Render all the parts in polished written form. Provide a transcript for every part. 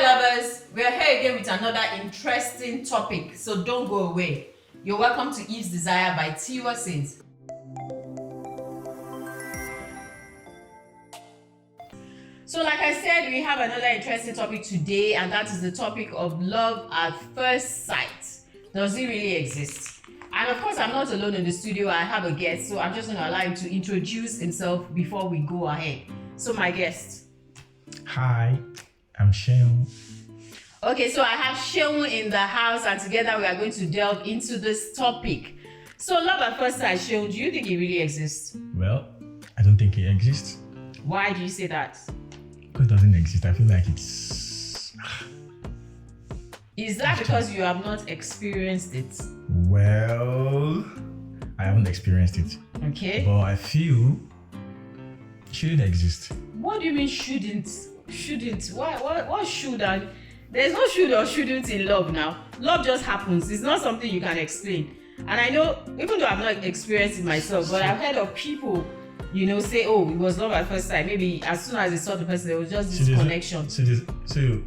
lovers, we're here again with another interesting topic, so don't go away. You're welcome to Eve's Desire by Tiwa Says. So like I said, we have another interesting topic today, and that is the topic of love at first sight. Does it really exist? And of course, I'm not alone in the studio. I have a guest, so I'm just going to allow him to introduce himself before we go ahead. So my guest. Hi, I'm Sheung. Okay, so I have Sheung in the house, and together we are going to delve into this topic. So love at first sight, Sheung, do you think it really exists? Well, I don't think it exists. Why do you say that? Because it doesn't exist. I feel like it's... Is that because you have not experienced it? Well, I haven't experienced it. Okay. But I feel it shouldn't exist. What do you mean shouldn't? Shouldn't? What should? And there's no should or shouldn't in love now. Love just happens. It's not something you can explain. And I know, even though I've not experienced it myself, but I've heard of people, say, oh, it was love at first sight. Maybe as soon as they saw the person, there was just this connection. So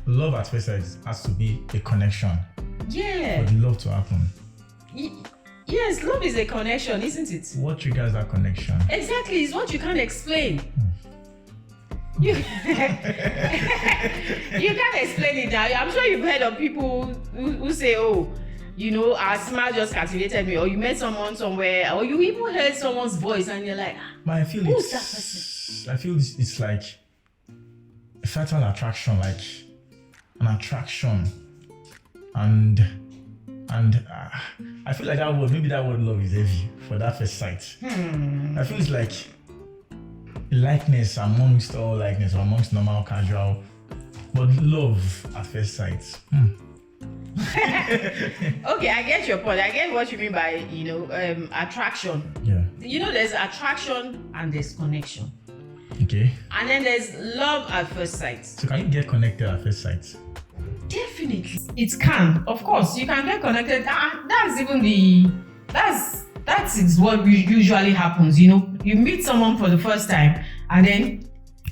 love at first sight has to be a connection. Yeah. For the love to happen. Yes, love is a connection, isn't it? What triggers that connection? Exactly, it's what you can't explain. You can't explain it now. I'm sure you've heard of people who say, oh, our smile just captivated me, or you met someone somewhere, or you even heard someone's voice and you're like, but I feel who's that person? I feel it's like a certain attraction, like an attraction, and I feel like maybe that word love is heavy for that first sight. I feel it's like likeness amongst all likeness, or amongst normal casual, but love at first sight. Okay, I get your point. I get what you mean by attraction. Yeah. There's attraction and there's connection. Okay. And then there's love at first sight. So can you get connected at first sight? Definitely. It can. Of course, you can get connected. That is what usually happens. You meet someone for the first time, and then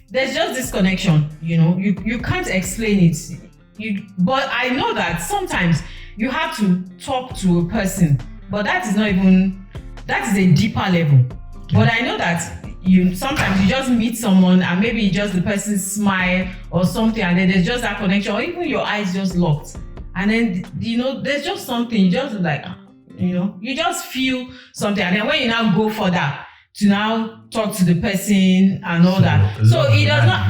there's just this connection. You can't explain it. But I know that sometimes you have to talk to a person, but that is a deeper level. Okay. But I know that sometimes you just meet someone and maybe just the person smile or something, and then there's just that connection, or even your eyes just locked, and then there's just something, you just like you just feel something, and then when you now go further to now talk to the person and all that, so it does not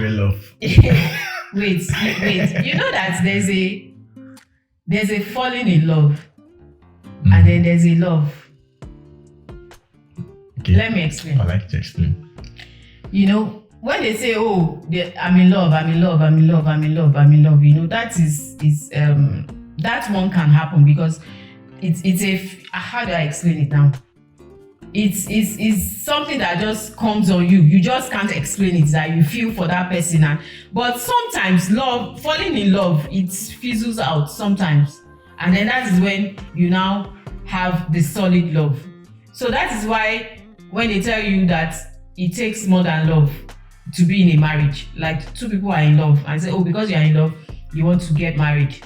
wait, that there's a falling in love, and then there's a love. Okay. Let me explain. I'd like to explain. When they say, oh, I'm in love, that one can happen because it's how do I explain it now? It's something that just comes on you. You just can't explain it, that you feel for that person. But sometimes falling in love, it fizzles out sometimes. And then that is when you now have the solid love. So that is why when they tell you that it takes more than love to be in a marriage, like two people are in love and say, oh, because you're in love, you want to get married.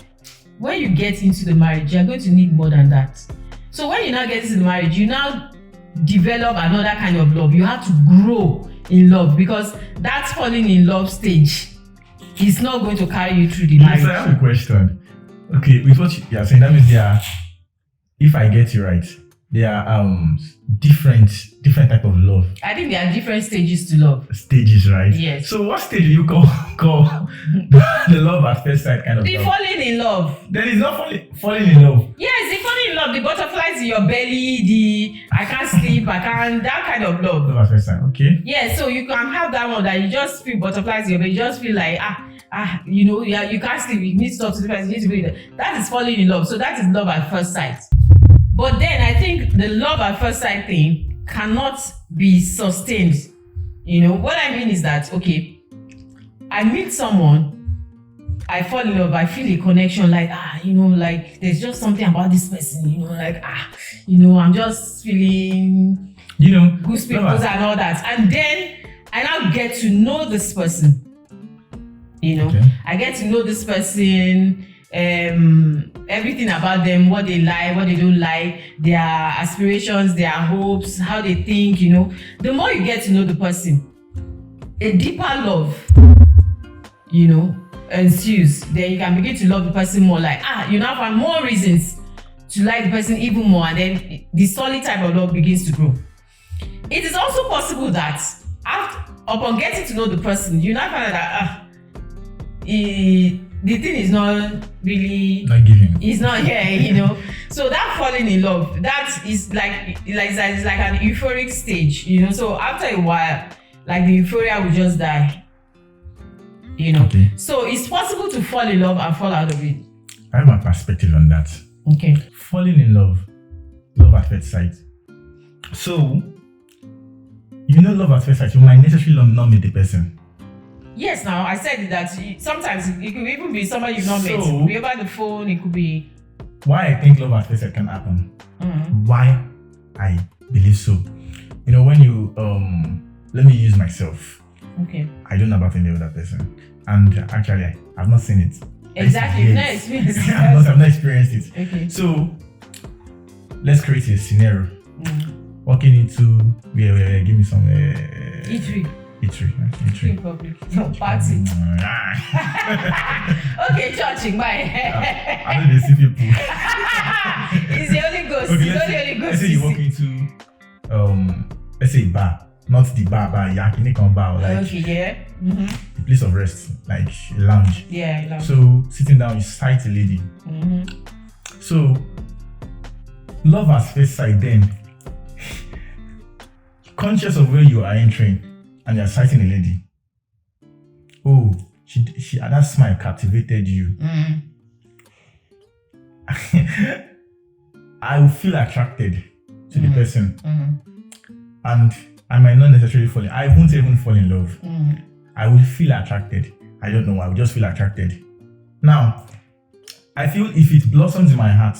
When you get into the marriage, you're going to need more than that. So when you now get into the marriage, you now develop another kind of love. You have to grow in love, because that falling in love stage is not going to carry you through the marriage. So I have a question. Okay, with what you are saying, that means if I get you right, there are different type of love. I think there are different stages to love. Stages, right? Yes. So what stage do you call the love at first sight kind of the love? Falling in love. Then it's not falling in love. Yes, the falling in love, the butterflies in your belly, the I can't sleep, that kind of love. Love at first sight, okay. Yeah, so you can have that one that you just feel butterflies in your belly, you just feel like you can't sleep, you need to talk to the person, you need to be there. That is falling in love. So that is love at first sight. But then I think the love at first sight thing cannot be sustained. What I mean is that, okay, I meet someone, I fall in love, I feel a connection, like there's just something about this person, I'm just feeling goose pimples and all that. And then I now get to know this person. Okay. I get to know this person, everything about them, what they like, what they don't like, their aspirations, their hopes, how they think, The more you get to know the person, a deeper love, ensues. Then you can begin to love the person more, like, you now find more reasons to like the person even more, and then the solid type of love begins to grow. It is also possible that upon getting to know the person, you now find out that the thing is not really giving. It's not here, So that falling in love, that is like an euphoric stage, So after a while, like the euphoria will just die, Okay. So it's possible to fall in love and fall out of it. I have my perspective on that. Okay. Falling in love at first sight. So, love at first sight, you might necessarily not meet the person. Yes, now I said that sometimes it could even be somebody you've not met. It could be over the phone, it could be. Why I think love at first sight can happen. Why I believe so. When you let me use myself. Okay. I don't know about any other person. And actually I've not seen it. Exactly. You've not experienced it. I've not experienced it. Okay. So let's create a scenario. Walking into give me some Eatery. Eatery. Public. No, party. Okay, churching, bye. I know they see people. It's the Holy Ghost. Okay, It's only Holy Ghost. Let's say you walk into let's say a bar, not the bar, yakinikan bar, like okay, yeah. The place of rest, like a lounge. Yeah, lounge. So sitting down, you sight a lady. So love at first sight, then conscious of where you are entering and you're sighting a lady. Oh, she that smile captivated you. I will feel attracted to the person. And I might not necessarily fall in. I won't even fall in love. I will feel attracted. I don't know. I will just feel attracted. Now, I feel if it blossoms in my heart,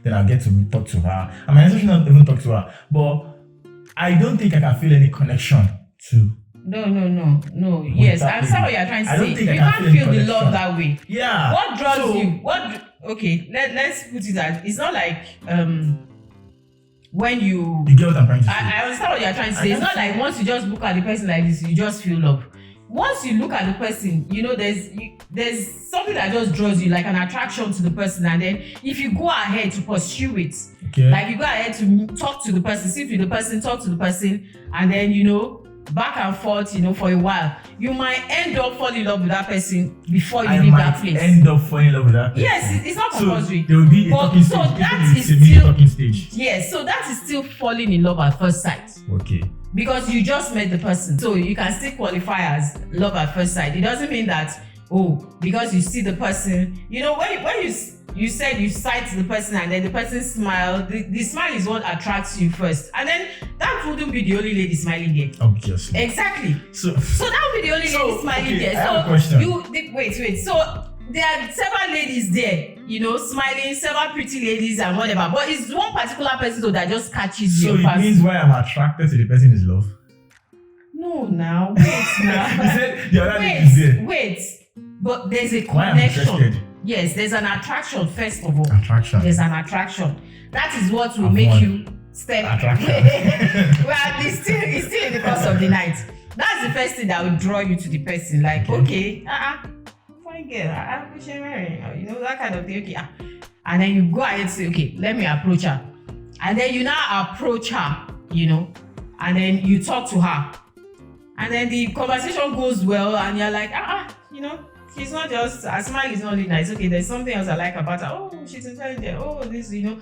then I'll get to talk to her. I might necessarily not even talk to her, but I don't think I can feel any connection to. No. Yes, I understand what you're trying to say. You can't feel the love that way. Yeah. What draws you? Okay, let's put it that it's not like when you. You get what I'm trying to say? I understand what you're trying to say. It's not like once you just look at the person like this, you just feel love. Once you look at the person, there's something that just draws you, like an attraction to the person, and then if you go ahead to pursue it, like you go ahead to talk to the person, sit with the person, talk to the person, and then back and forth, for a while, you might end up falling in love with that person before you leave that place. End up falling in love with that person. Yes, it's not compulsory. So there will be a talking stage. So that is still talking stage. Yes, so that is still falling in love at first sight. Okay. Because you just met the person, so you can still qualify as love at first sight. It doesn't mean that because you see the person, when you said you sight the person and then the person smile, the smile is what attracts you first, and then that wouldn't be the only lady smiling there. Obviously. Exactly. So that would be the only lady smiling there. I have a question. Wait. So there are several ladies there, smiling, several pretty ladies and whatever. But it's one particular person though that just catches you. So it means why I'm attracted to the person is love. No, now wait now. You said the other lady is there. Wait. But there's a Why I'm connection. interested? Yes, there's an attraction first of all. Attraction. There's an attraction. That is what will make you step. Attraction. Well, it's still in the course of the night. That's the first thing that will draw you to the person. Like, okay, fine girl, I appreciate marrying, that kind of thing. Okay, and then you go ahead and say, okay, let me approach her, and then you now approach her, and then you talk to her, and then the conversation goes well, and you're like, she's not just, her smile is not only nice. Okay, there's something else I like about her. Oh, she's intelligent. Oh, this, And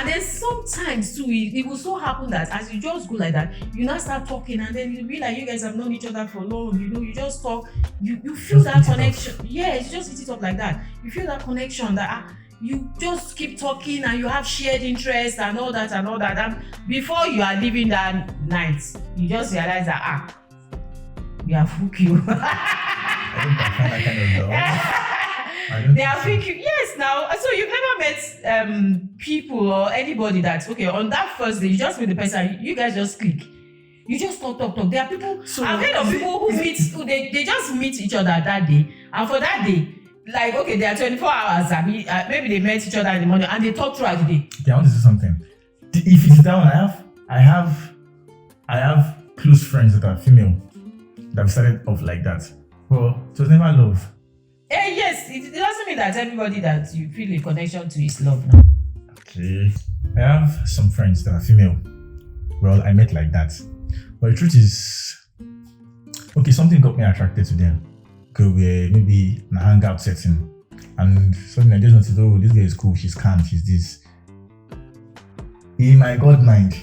then sometimes too, it will so happen that as you just go like that, you now start talking, and then you'll be like, you guys have known each other for long. You just talk. You feel that connection. Yes, you just hit it up like that. You feel that connection that you just keep talking and you have shared interests and all that. And before you are leaving that night, you just realize that we have hooked you. I don't find that kind of love. They are thinking, yes, now. So you've never met people or anybody that, okay, on that first day, you just meet the person, you guys just click. You just talk. There are people, So, I've heard of people who they just meet each other that day. And for that day, like, okay, there are 24 hours. Maybe they met each other in the morning and they talk throughout the day. Okay, I want to say something. If it's that one, I have close friends that are female that have started off like that. But it was never love. Yes, it doesn't mean that everybody that you feel a connection to is love now. Okay. I have some friends that are female. Well, I met like that. But the truth is, okay, something got me attracted to them. Okay, we're maybe in a hangout setting. And something I just noticed, oh, this girl is cool, she's calm, she's this. In my God mind,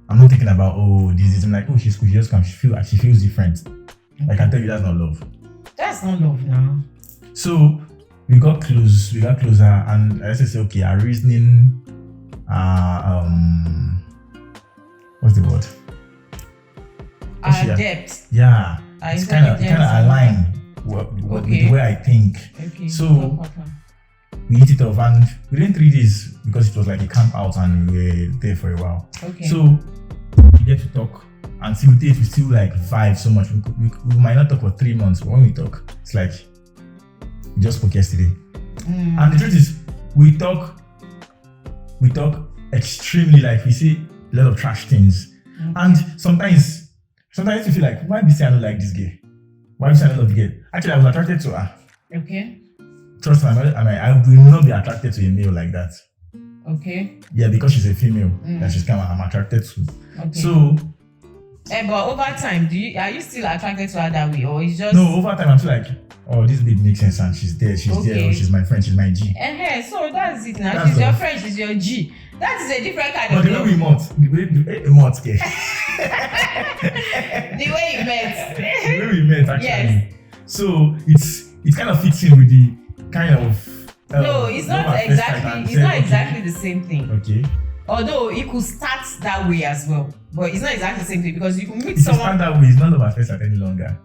I'm not thinking about, oh, this is, I'm like, oh, she's cool, she just comes, she feels different. I can tell you that's not love. That's not love now. So we got closer, and I said, okay, our reasoning, what's the word? Our depth. Yeah, it's kind of aligned with the way I think. Okay. So we hit it off, and within 3 days, because it was like a camp out and we were there for a while. Okay. So we get to talk. Until date, we still like vibe so much. We might not talk for 3 months, but when we talk, it's like we just spoke yesterday. And the truth is, we talk extremely, like we say a lot of trash things. And sometimes you feel like, why be say I don't like this girl? Why be say I don't love the girl? Actually, I was attracted to her. Okay. Trust me, I will not be attracted to a male like that. Okay. Yeah, because she's a female that she's kind of I'm attracted to. Okay. So. But over time, are you still attracted to her that way, or is just no? Over time, I'm still like, oh, this bit makes sense, and she's there, oh, she's my friend, she's my G. So that's it now. She's your friend, she's your G. That is a different kind of. But the way we met, actually. Yes. So it kind of fits in with the kind of. No, it's not exactly. It's not exactly the same thing. Okay. Although it could start that way as well, but it's not exactly the same thing because you can meet someone. It that way. It's not love at first sight any longer.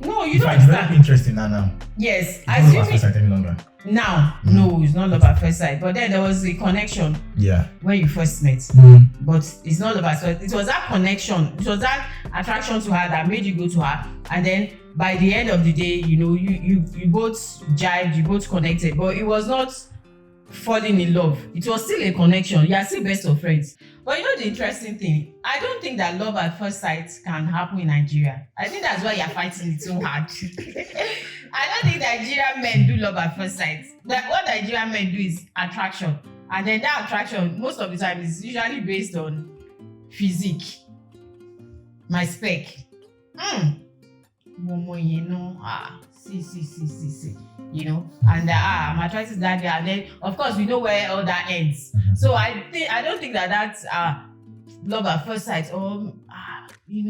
No, you don't. It's very interesting now. Yes, it's not love at first sight any longer. Now, no, it's not love at first sight. But then there was a connection. Yeah. When you first met, but it's not love at first. It was that connection. It was that attraction to her that made you go to her, and then by the end of the day, you both jived, you both connected, but it was not falling in love. It was still a connection. You are still best of friends. But the interesting thing, I don't think that love at first sight can happen in Nigeria. I think that's why you're fighting it so hard. I don't think Nigerian men do love at first sight. What Nigerian men do is attraction. And then that attraction, most of the time, is usually based on physique. My spec. Momo, see. And I'm attracted to that girl, and then of course we know where all that ends. So I don't think that's love at first sight or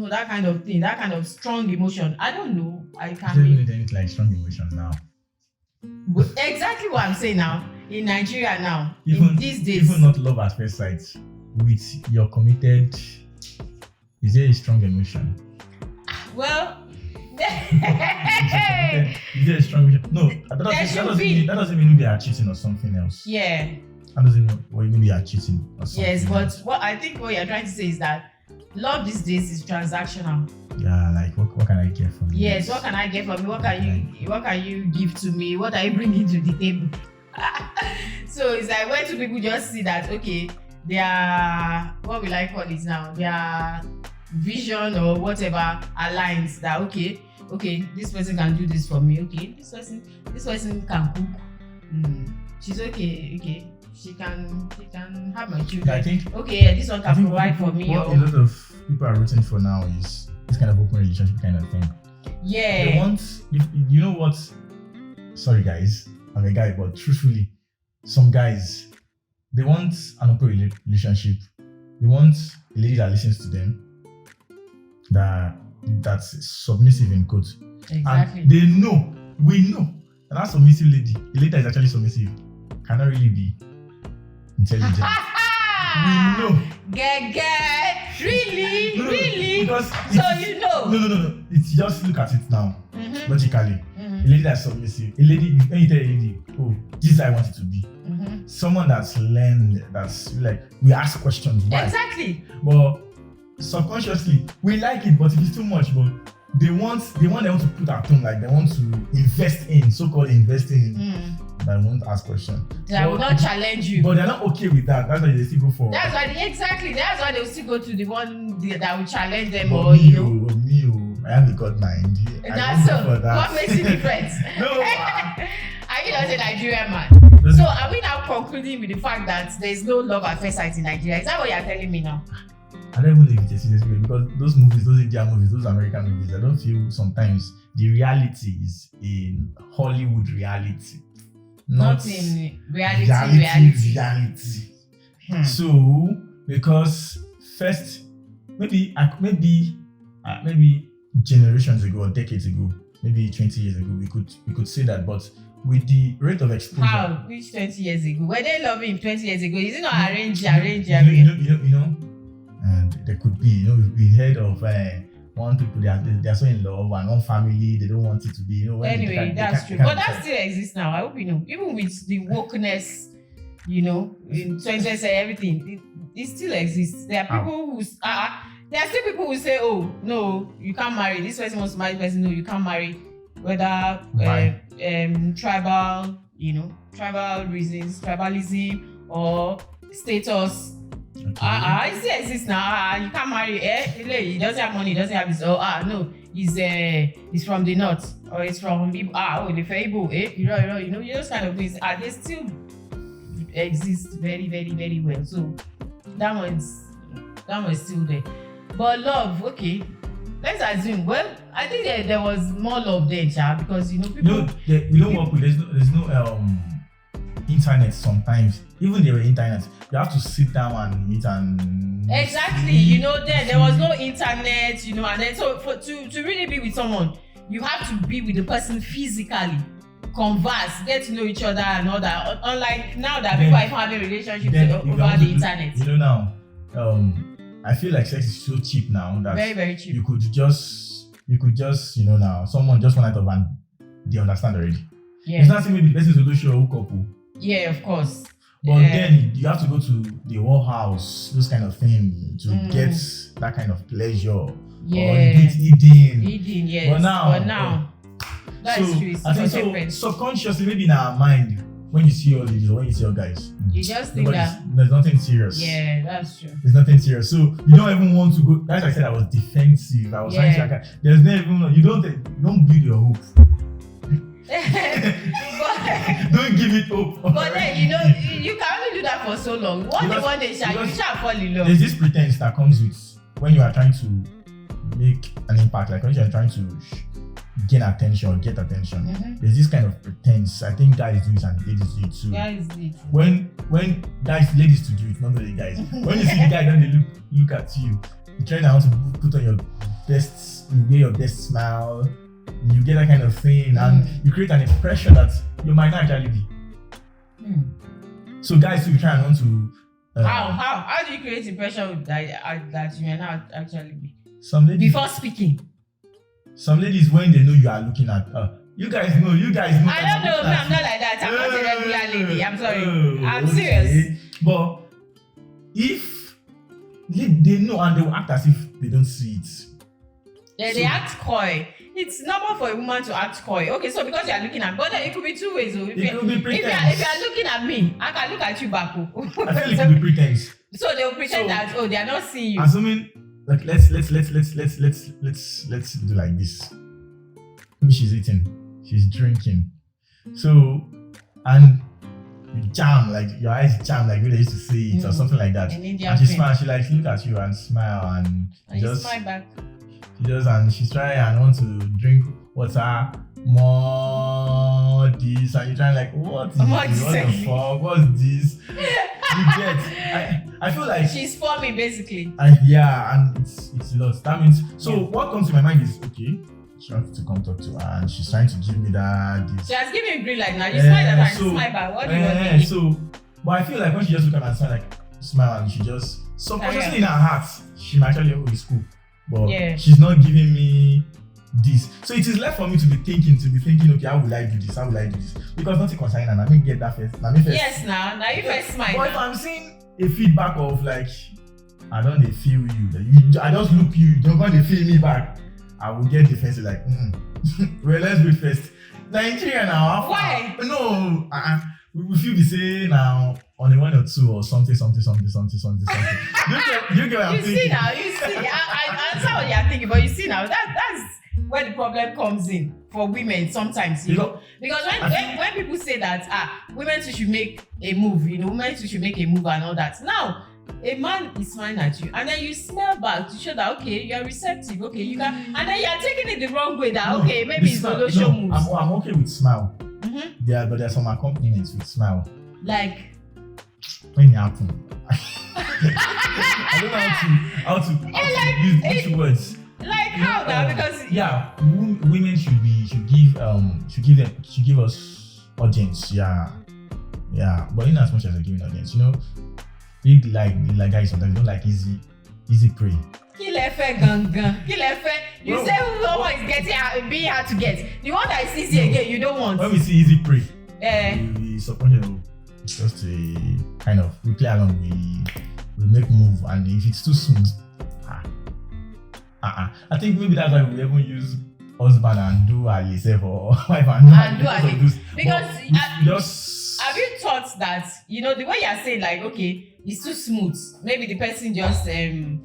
that kind of thing, that kind of strong emotion. I don't know. I can't really anything like strong emotion now. But exactly what I'm saying now in Nigeria now, even in these days, even not love at first sight with your committed. Is there a strong emotion? Well. Is there a strong emotion? No, that doesn't mean they are cheating or something else. Yeah. That doesn't mean maybe they are cheating or something. Yes, but else. what I think what you're trying to say is that love these days is transactional. Yeah, like what can I get from you? Yes, what can I get from you? What can you give to me? What are you bringing to the table? So it's like when two people just see that okay, their what will I call it now? Their vision or whatever aligns that okay, this person can do this for me. Okay, this person can cook. She's okay. She can have my children. I think this one can provide for me. What a lot of people are rooting for now is this kind of open relationship kind of thing. Yeah. They want, you know what? Sorry guys, I'm a guy, but truthfully, some guys they want an open relationship. They want a lady that listens to them, that's submissive in quotes. Exactly. And we know that submissive lady, the lady that is actually submissive, cannot really be intelligent. We know. Really? Because No. It's just look at it now. Logically. A lady that's submissive. When you tell a lady, oh, this is how I want it to be. someone that's learned, that's like we ask questions. Why? Exactly. But subconsciously we like it, but if it's too much, but they want them to put at home, like they want to invest in, so-called investing in. That won't ask questions. That will not challenge you. But they're not okay with that. That's why they still go for. That's why That's why they'll still go to the one that will challenge them, But or I have a God mind. That's so. What makes you different? No. Are you not a Nigerian man? So are we now concluding with the fact that there's no love at first sight in Nigeria? Is that what you're telling me now? I don't even think it's a serious way, because those movies, those Indian movies, those American movies, I don't feel sometimes the reality is in Hollywood reality. Not in reality. So, because first, maybe generations ago or decades ago, maybe 20 years ago, we could say that, but with the rate of exposure. How? Which 20 years ago? Were they loving 20 years ago? Is it not arrange? You know, and there could be, we've heard of one people, they are so in love, and one family, they don't want it to be, Anyway, that's true. But that still exists now. I hope you know. Even with the wokeness, in 2020, everything, it still exists. There are people who there are still people who say, oh, no, you can't marry. This person wants to marry this person. No, you can't marry. Whether tribal, tribal reasons, tribalism, or status. It still exists now. You can't marry. He doesn't have money. He doesn't have this. No, he's from the north, or he's from the Igbo. Those kind of things. They still exist very, very, very well. So that one's still there. But love, okay. Let's assume. Well, I think there was more love then, because people. No, we don't work with. There's no internet sometimes. Even there were internet, you have to sit down and meet and. Exactly. There was no internet. And then so to really be with someone, you have to be with the person physically, converse, get to know each other and all that. Unlike now that people are having relationships over the internet. Now, I feel like sex is so cheap now that very, very cheap. You could just now someone just one night of and they understand already. Yeah. It's not saying maybe the person to do show hook up. Yeah, of course. But then you have to go to the whole house, those kind of thing, to get that kind of pleasure. Yeah. Or eating. Eating, yes. But now that's true. I think subconsciously, maybe in our mind, when you see all these, or when you see all guys, you just think that there's nothing serious. Yeah, that's true. There's nothing serious. So you don't even want to go. As I said, I was defensive. I was trying to. There's no even. You don't build your hope. Don't give it hope. But then you can only do that for so long. One day you shall fall in love. There's this pretense that comes with when you are trying to make an impact, like when you are trying to gain attention or get attention. Mm-hmm. There's this kind of pretense. I think guys do it and ladies do it too. Guys do it. When ladies to do it, not only guys. When you see the guy, then they look at you. You try now to put on your best, you wear your best smile. You get that kind of thing, and you create an impression that you might not actually be. So guys who try and want to how do you create impression that you may not actually be? Some ladies before speaking. Some ladies, when they know you are looking at you guys know. I don't know. I'm not like that. I'm not a regular lady. I'm sorry. I'm serious. But if they know and they will act as if they don't see it. They act coy. It's normal for a woman to act coy. Okay, so because you are looking at me, but then it could be two ways. If you are looking at me, I can look at you back. I feel it could be pretense. So they will pretend that they are not seeing you. Assuming like let's do like this. Maybe she's eating, she's drinking. So and you jam, like your eyes jam, like they used to say it or something like that. And she smiles, she like look at you and smile and you smile back. And she's trying and want to drink water more this, and you're trying like what is this? What the fuck? What's this? You get? I feel like she's for me basically. And it's a lot. That means what comes to my mind is okay. She wants to come talk to her, and she's trying to give me that. She has given me a green light now. You smile at her and smile back. What do you want? So, but I feel like when she just look at me and smile, and she just subconsciously in her heart, she might actually it's cool. But she's not giving me this. So it is left for me to be thinking, okay, how will I do this? How will I do this? Because nothing concerning, and I mean get that first. Yes, now you first smile. But if I'm seeing a feedback of like, I don't dey feel you, I just look you don't want to feel me back, I will get defensive like, well, let's wait first. Nigeria now. Why? No, we feel the same now on a 1 or 2 or something. Do you get what I'm thinking? You see, I understand what you're thinking, but you see now, that's where the problem comes in for women sometimes, you know. Because when people say that, women too should make a move, women too should make a move and all that. Now, a man is smiling at you, and then you smile back to show that, okay, you're receptive, okay, you can, and then you're taking it the wrong way that, okay, maybe it's solo show moves. I'm okay with smile. Mm-hmm. But there's some accompaniments with smile. Like? When it happens. I don't know how to use which words. Like how now? Because women should give us audience. Yeah. But in as much as they're giving audience, big like guys sometimes don't like easy prey. You say whoever is getting being hard to get. The one that is easy again, you don't want. When we see easy prey, we support just a kind of we play along, we make move, and if it's too smooth, I think maybe that's why we even use husband and do yourself or wife and do because have you thought that the way you're saying like, okay, it's too smooth, maybe the person just you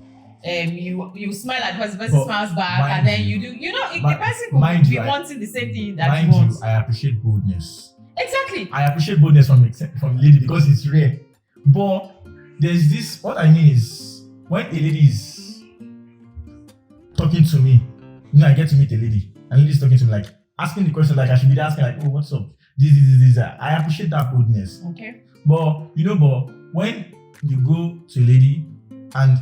smile at the person smiles back, and then you do the person could be wanting the same thing that you want. I appreciate boldness. Exactly. I appreciate boldness from lady because it's rare. But there's this, what I mean is when a lady is talking to me, I get to meet a lady and the lady is talking to me like asking the question like I should be asking like, oh, what's up? This. I appreciate that boldness. Okay. But when you go to a lady and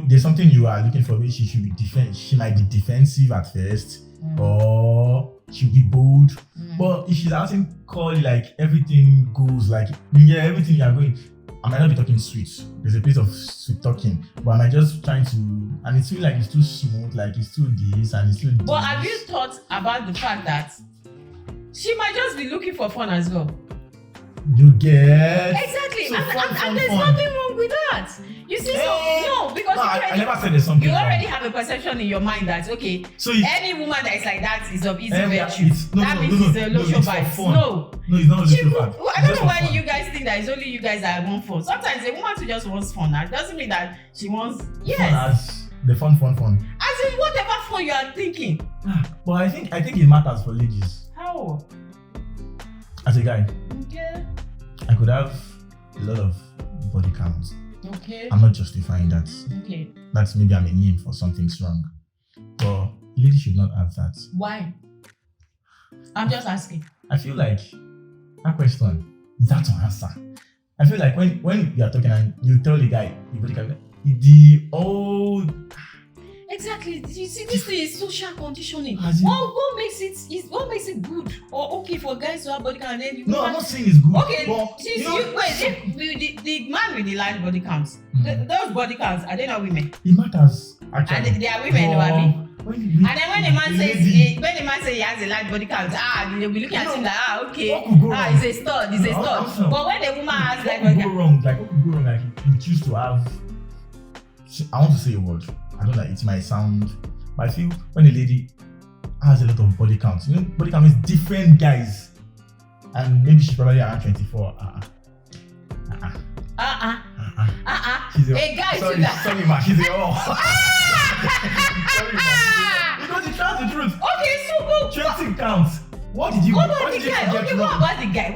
there's something you are looking for, which she might be defensive at first, or she'll be bold. But if she's asking call like everything goes like everything you are going, I might not be talking sweet. There's a place of sweet talking, but am I just trying to, and it feels like it's too smooth, like it's too this and it's too this. But have you thought about the fact that she might just be looking for fun as well? You get exactly, so and there's nothing wrong with that. You see, because I never said there's something. You already have a perception in your mind that okay, so any woman that is like that is of easy virtue. That means it's a low show vibes. No, it's not a low show vibe. I don't know why you guys think that it's only you guys that want fun. Sometimes a woman who just wants fun. That doesn't mean that she wants fun as the fun. As in whatever fun you are thinking. But I think it matters for ladies. How? As a guy, okay, I could have a lot of body counts. Okay. I'm not justifying that. Okay. That's maybe I'm a name for something strong. But ladies should not have that. Why? I'm just asking. I feel like that question is that to answer. I feel like when you are talking and you tell the guy, the old. Exactly. You see, this thing is social conditioning. What makes it good or okay for guys to have body count? No, I'm not saying it's good. Okay, the man with the large body counts, those body counts, are they not women? It matters actually. And they are women, no, I mean. And then when the man says he has a large body count, they'll be looking at him like, okay, it's a stud. But when the woman has like body count, what could go wrong? Like you choose to have. I want to say a word. I don't like it might sound, but I feel when a lady has a lot of body count, body count is different guys, and maybe she's probably around 24. She's a guy. Sorry, ma. She's a Sorry, ma. Because you tell the truth. Okay, so go. 20 counts. What about the guy?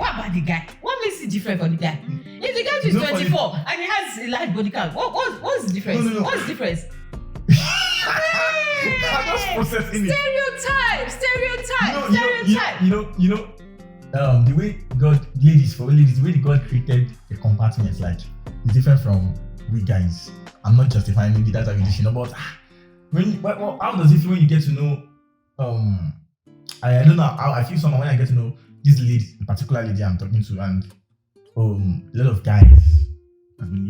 What makes it different for the guy? If the guy is 24 and he has a large body count, what's the difference? No. What's the difference? I'm just processing it. Stereotype. The way the way God created the compartments, like it's different from we guys. I'm not justifying maybe that's how we do, but how does it feel when you get to know? I don't know how I feel someone when I get to know this lady, in particular lady I'm talking to, and a lot of guys.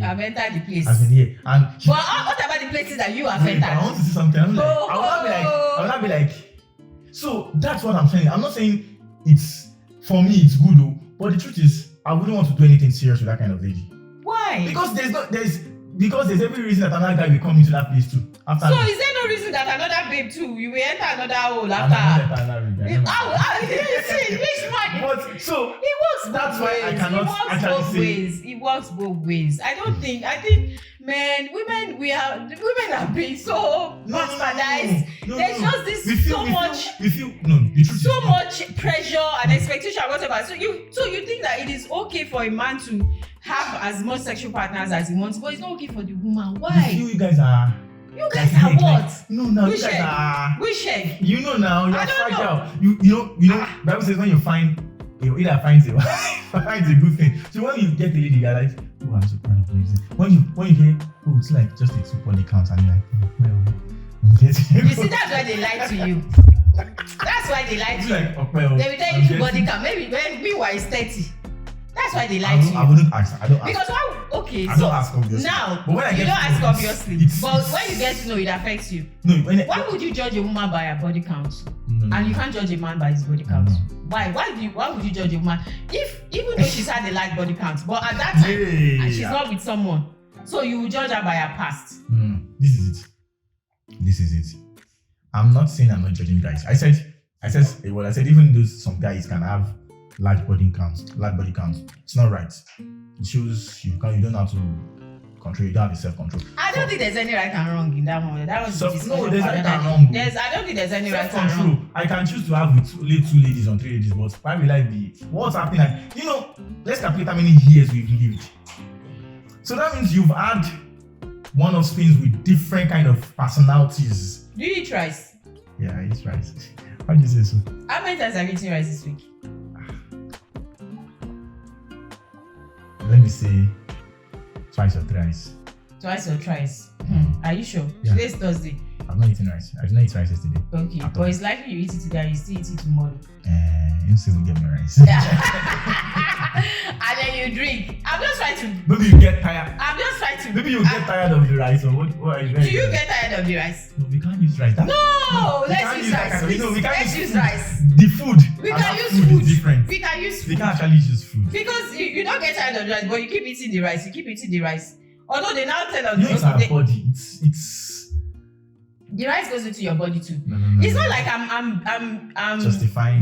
I've entered the place. I've been here. And what about the places that you have entered? I want to see something. I will not be like, So that's what I'm saying. I'm not saying it's for me it's good though, but the truth is I wouldn't want to do anything serious with that kind of lady. Why? Because there's every reason that another guy will come into that place too. After So me. is there no reason that another babe too? You will enter another hole I'm not after. another guy. See, which one? But so It works that's both why ways. I cannot It works actually both say- ways. It works both ways. I think, man, women are being so bastardized. There's just this We feel much. the truth So is much pressure and expectation, whatever. So you think that it is okay for a man to have as much sexual partners as he wants, but it's not okay for the woman. we Why? feel you guys are You guys are what? no now you Which guys egg? are Which egg? you know now you're I don't fragile. You know Bible says when you find either finds a finds a good thing. So when you get a lady, you're like, oh, I'm so proud of you. When you hear, oh, it's like just a 2 body count, and you're like, oh, well, I'm getting. You see, that's why they lie to you. That's why they lie to It's you. like, oh, well, They will tell I'm you 2 body getting- count. Maybe when meanwhile it's 30. That's why they lie to you. I wouldn't ask. I don't ask. Because why? Okay, I so don't ask obviously. now But when I you get don't to ask know, obviously, it's- but when you get to know, it affects you. No, Why would you judge a woman by her body count, no. and you can't judge a man by his body count? No. Why would you judge a woman if even though she's had a large body count, but at that time and she's not with someone, so you will judge her by her past? This is it. I'm not saying I'm not judging guys. I said even though some guys can have large body counts, it's not right. It shows you don't know how to control. You don't have the self-control. I don't think there's any right and wrong in that one. That was the discussion No, there's for right another and day. wrong. I don't think there's any right and Self-control. wrong. I can choose to have with only 2 ladies or 3 ladies, but why will I be? What's happening? Like, let's calculate how many years we've lived. So that means you've had one of spins with different kind of personalities. Do you eat rice? Yeah, I eat rice. Why do you say so? How many times have you eaten rice this week? Let me say twice or thrice. Twice or thrice? Are you sure? Yeah. Today's Thursday. I've not eaten rice. I did not eat rice yesterday. Okay, At but all. it's likely you eat it today and you still eat it tomorrow. You still get me rice. And then you drink. I'm just trying to. Maybe you get tired. Maybe you get tired of the rice or what are you Do you get tired of the rice? No, we can't use rice. No, we let's can't use that rice. kind of- Please. we can't Let's use food. rice. The food. We and can that use food. is different. We can use We food. can't actually use food. Because you don't get tired of the rice, but you keep eating the rice. You keep eating the rice. Although they now tell us It's our body. It's the rice goes into your body too. no. It's not like I'm justifying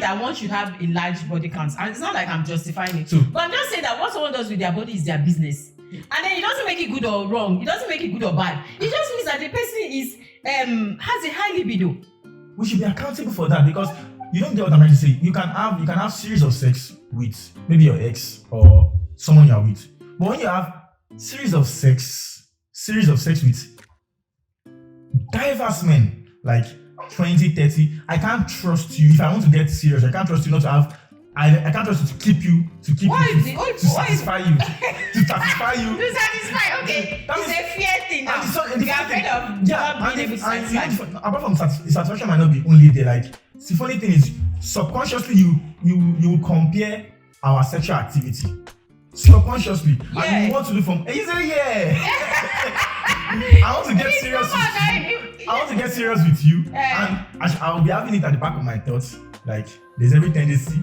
that one should have a large body count. And it's not like I'm justifying it. So- But I'm just saying that what someone does with their body is their business. And then it doesn't make it good or wrong. It doesn't make it good or bad. It just means that the person is has a high libido. we should be accountable for that because you don't get what I'm trying to say. You can have series of sex with maybe your ex or someone you're with. But when you have series of sex with diverse men, like 20, 30, I can't trust you. If I want to get serious, I can't trust you not to have I can't trust you to keep you to satisfy you. To satisfy you. To satisfy, okay. That It's means- a fear thing now. And the You are afraid of not being able to and satisfy. apart from the satisfaction might not be only there. Like the funny thing is, subconsciously you compare our sexual activity. Subconsciously, Yeah. and you want to do from you say yeah. I want to get It's serious. normal, With you. guy. I want to get serious with you, Eh. and I will be having it at the back of my thoughts. Like there's every tendency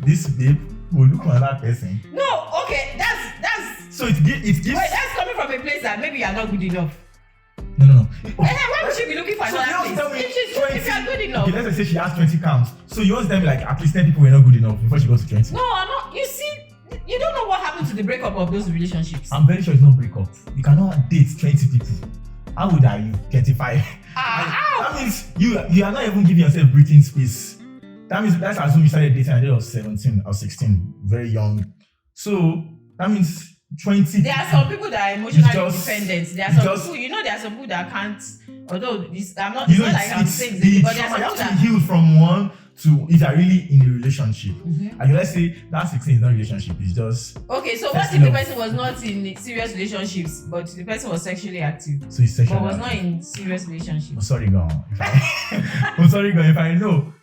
this babe will look for another person. No, okay, that's So it gives. wait, that's coming from a place that maybe you are not good enough. No. Why would she be looking for So you another want to tell place? me If you are good enough. Okay, let's say she has 20 counts. So you want to tell me like at least 10 people were not good enough before she got to 20. No, I'm not. You see, you don't know what happened to the breakup of those relationships. I'm very sure it's not breakup. You cannot date 20 people. How old are you? 25. How? That means you are not even giving yourself breathing space. That means let's assume you started dating at the age of 17 or 16, very young. So that means 20. There are some people that are emotionally Just- dependent. There are some just- people, there are some people that can't. Although I'm not. You It's know, not like I'm it's saying the this, but there are trauma. some You people have to that. heal from one to if you're really in a relationship. Mhm. And let's say that 16 is not a relationship, it's just Okay, so what First if the love. person was not in serious relationships, but the person was sexually active, so it's sexual. but was not in serious relationships? I'm sorry, God. I'm sorry, God. If I know,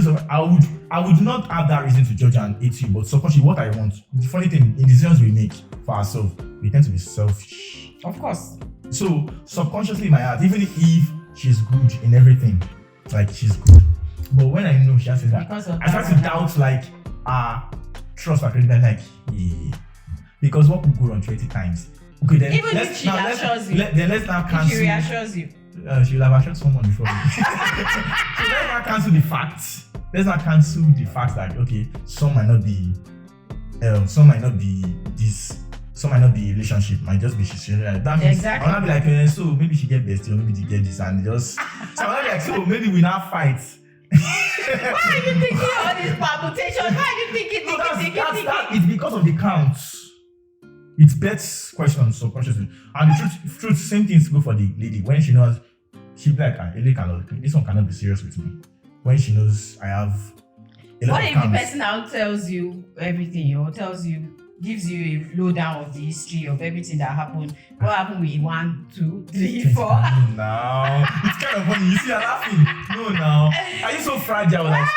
so I would not have that reason to judge and hate you. But subconsciously, what I want. The funny thing, in decisions we make for ourselves, we tend to be selfish. Of course. So subconsciously, in my heart, even if she's good in everything, like she's good. But when I know she has that, Because of I start to that. doubt like trust her credibility. Like, yeah. Because what could go wrong 20 times? Okay, then Even if she reassures you. Then let's now If cancel. she reassures you. She'll have assured someone before. So let's not cancel the fact. Let's not cancel the fact that okay, some might not be this. Some might not be relationship. Might just be she's that means Exactly. I'll not be like so maybe she get bestie or maybe she get this and just. So I'll not be like so maybe we now fight. Why are you thinking all these permutations? Why are you thinking? It's because of the counts. It bets questions subconsciously. And the truth, same things go for the lady. When she knows, she'll be like, this one cannot be serious with me. When she knows I have a lot What of if the counts. person now tells you everything or gives you a lowdown of the history of everything that happened? What happened with 1, 2, 3, 4? Now, it's kind of funny. You see, you're laughing. No, now. Are you so fragile? Like,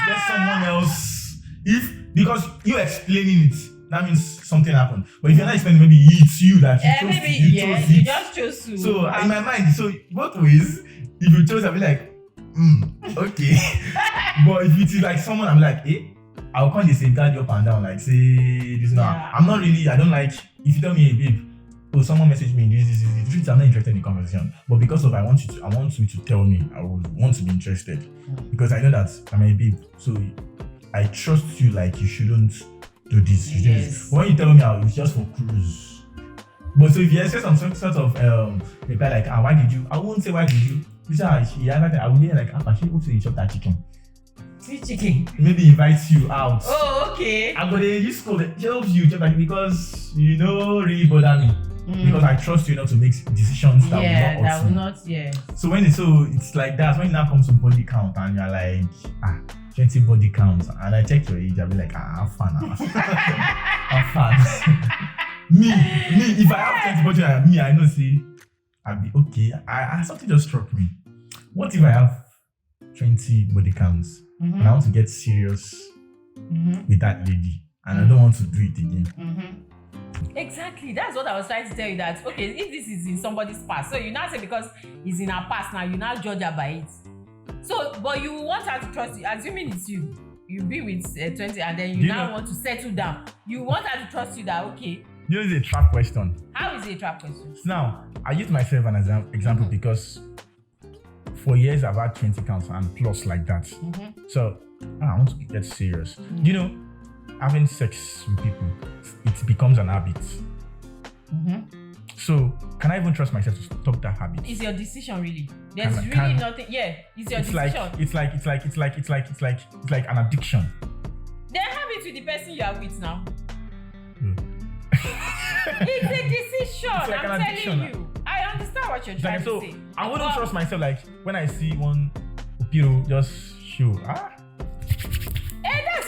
let someone else. Because you're explaining it, that means something happened. But if you're not explaining, maybe it's you that you chose. You just chose to. So in my mind, so both ways, if you chose, I'll be like, okay. But if it is like someone, I'm like, I'll call the safeguard you up and down, like say this now. Yeah. I'm not really. I don't like if you tell me, babe, someone messaged me this. The truth, I'm not interested in the conversation. But because of I want you to tell me, I would want to be interested because I know that I'm a babe. So I trust you. Like you shouldn't do this. You do this. But when you tell me, it's just for cruise. But so if you expect some sort of reply like, why did you? I won't say why did you. I would be like, she hopes you chop that chicken. Sweet chicken. Maybe invites you out. Oh, okay. I'm gonna use code. It helps you chop that because you know really bother me. Because I trust you not to make decisions that will not hurt me. So it's like that. When it now comes to body count and you're like 20 body counts and I check your age, I'll be like have fun. Have fun. me, if I have 20 body, I know see I'll be okay. I something just struck me. What if I have 20 body counts and I want to get serious with that lady and I don't want to do it again? Exactly. That's what I was trying to tell you, that okay, if this is in somebody's past, so you now say because it's in her past now, you now judge her by it. So, but you want her to trust you, assuming it's you be with 20 and then you now want to settle down. You want her to trust you that okay. You know, it's a trap question. How is it a trap question? Now, I use myself as an example because for years I've had 20 counts and plus like that. So I want to get serious. You know, having sex with people, it becomes an habit. So can I even trust myself to stop that habit? It's your decision, really. There's really nothing. Yeah, it's your decision. It's like an addiction. Then have it with the person you are with now. It's a decision. It's like I'm addiction. telling you. I understand what you're trying to say. I wouldn't trust myself. Like when I see one Opiro just show. That's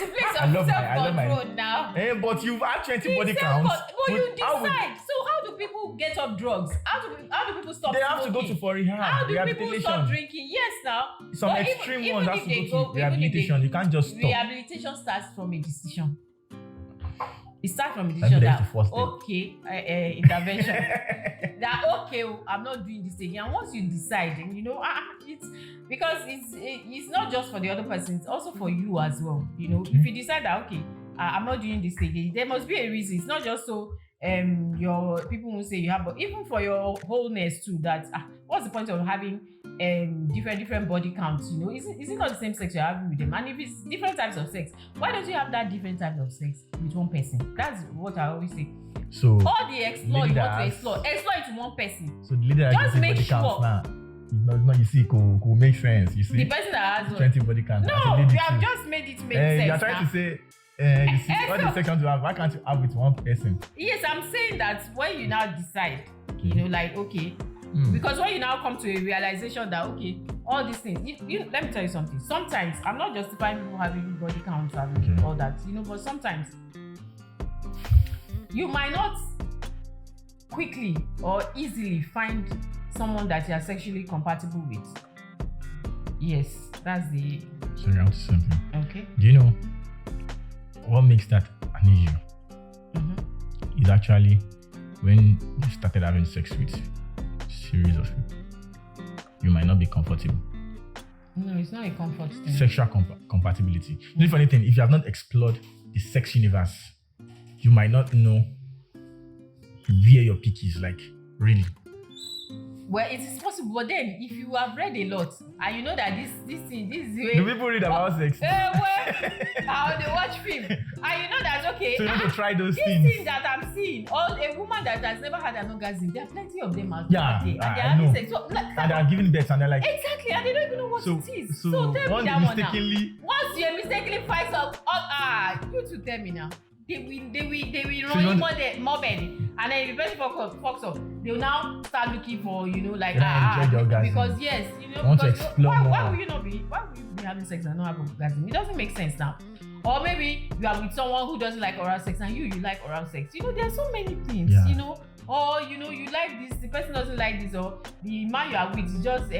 a place of self-control now. But you've had 20 body counts. But you decide. So how do people get off drugs? How do people stop They smoking? have to go for rehab. How do people stop drinking? Yes, now. Some extreme ones have to go to rehabilitation. You can't just stop. Rehabilitation starts from a decision. It starts from a decision that intervention. That okay, I'm not doing this again. And once you decide, and it's because it's not just for the other person, it's also for you as well. If you decide that okay, I'm not doing this again, there must be a reason. It's not just so your people will say you have, but even for your wholeness too. That what's the point of having different body counts? Is it not the same sex you're having with them? And if it's different types of sex, why don't you have that different type of sex with one person? That's what I always say. So all the explore you want to explore it to one person. So the leader just make sure. No, you see, could make sense. You see, the person that has 20 body counts. No, you have just made it make sense. You're trying to say. You see, what the second you have, why can't you have with one person? Yes, I'm saying that when you now decide, because when you now come to a realization that okay, all these things, let me tell you something. Sometimes I'm not justifying people having body counts and all that, but sometimes you might not quickly or easily find someone that you are sexually compatible with. Yes, that's the. So you're onto something. Okay. Do you know what makes that an issue? Is actually when you started having sex with a series of people, you might not be comfortable. No, it's not a comfort thing. Sexual compatibility. The funny thing, if you have not explored the sex universe, you might not know where your peak is. Like, really. Well, it is possible, but then if you have read a lot and you know that this way. Do people read about sex? How they watch film, and you know that okay. So you want to try those this things. thing that I'm seeing, or a woman that has never had an orgasm, there are plenty of them out there, and they are I having know. sex. So, like, And they are giving birth, and they're like, exactly, and they don't even know what it is. So tell me once that one now. Once you mistakenly find some, you two tell me now. They will run you more belly, and then if the person fucks up, they will now start looking for like because yes, because why will you be having sex and not have orgasm? It doesn't make sense now. Or maybe you are with someone who doesn't like oral sex and you like oral sex. There are so many things. Or you like this, the person doesn't like this, or the man you are with is just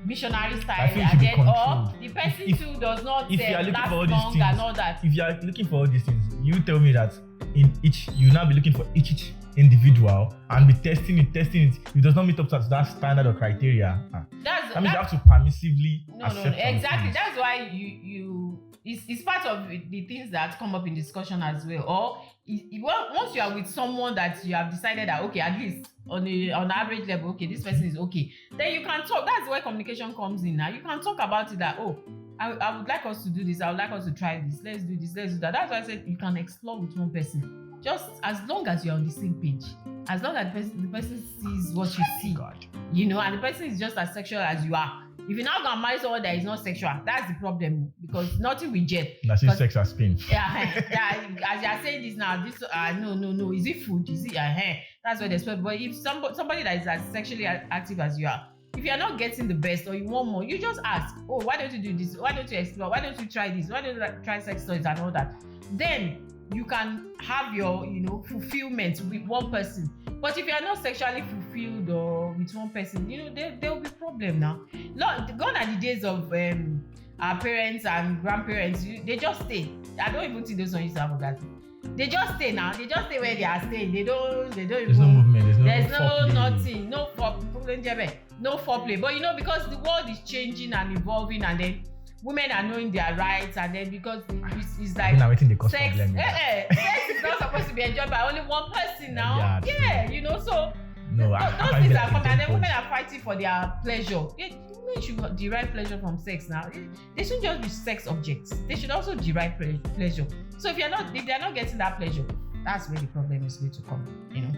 missionary style, and then or the person too does not last long and all that. If you are looking for all these things, you tell me that you now be looking for each individual and be testing it. It does not meet up to that standard or criteria. That means you have to permissively accept exactly. That's why it's part of the things that come up in discussion as well. Or once you are with someone that you have decided that okay, at least on average level, okay, this person is okay, then you can talk. That's where communication comes in. Now you can talk about it that I would like us to do this. I would like us to try this. Let's do this. Let's do that. That's why I said you can explore with one person, just as long as you're on the same page. As long as the person sees what you see, and the person is just as sexual as you are. If you're not gonna marry someone that is not sexual, that's the problem, because nothing will jet. That's it, sex has been. Yeah, as you are saying this now, no. Is it food? Is it that's what they expect. But if somebody that is as sexually active as you are, if you are not getting the best or you want more, you just ask, oh, why don't you do this? Why don't you explore? Why don't you try this? Why don't you try sex toys and all that? Then you can have your fulfillment with one person. But if you are not sexually fulfilled or with one person, there will be problem now. Gone are the days of our parents and grandparents. They just stay. I don't even think those ones used to have orgasm. They just stay now. They just stay where they are staying. They don't There's no movement. There's no nothing. No foreplay. But because the world is changing and evolving, and then women are knowing their rights, and then because it's like sex is not supposed to be enjoyed by only one person now. So those things are coming, and then women are fighting for their pleasure. Women should derive pleasure from sex now. They shouldn't just be sex objects. They should also derive pleasure. So if they're not getting that pleasure, that's where the problem is going to come.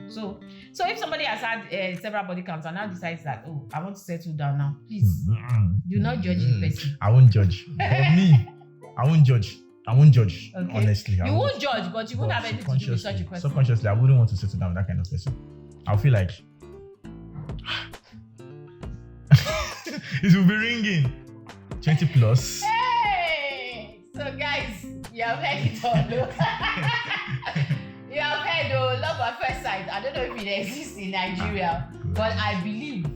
So if somebody has had several body counts and now decides that, oh, I want to settle down now, please do not judge the person. I won't judge. But me, I won't judge. Okay. Honestly. You won't judge, but you won't have anything to do with such a person. Subconsciously, I wouldn't want to settle down with that kind of person. I'll feel like it will be ringing 20 plus. Hey! So guys, you have heard it all. You have heard love at first sight. I don't know if it exists in Nigeria, but I believe,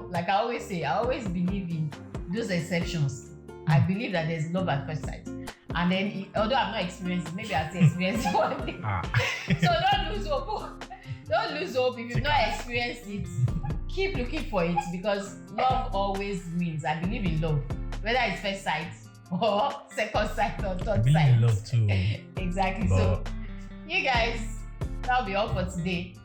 like I always say, I always believe in those exceptions. I believe that there's love at first sight. And then, although I've not experienced it, maybe I'll still experience it one day. So don't lose hope. Don't lose hope if you've not experienced it. Keep looking for it, because love always wins. I believe in love, whether it's first sight or second sight or third sight. I believe in love too. Exactly. But so, you guys, that'll be all for today.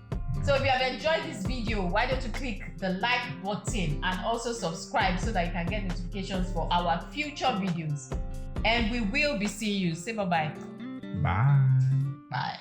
So if you have enjoyed this video, why don't you click the like button and also subscribe so that you can get notifications for our future videos. And we will be seeing you. Say bye-bye. Bye. Bye.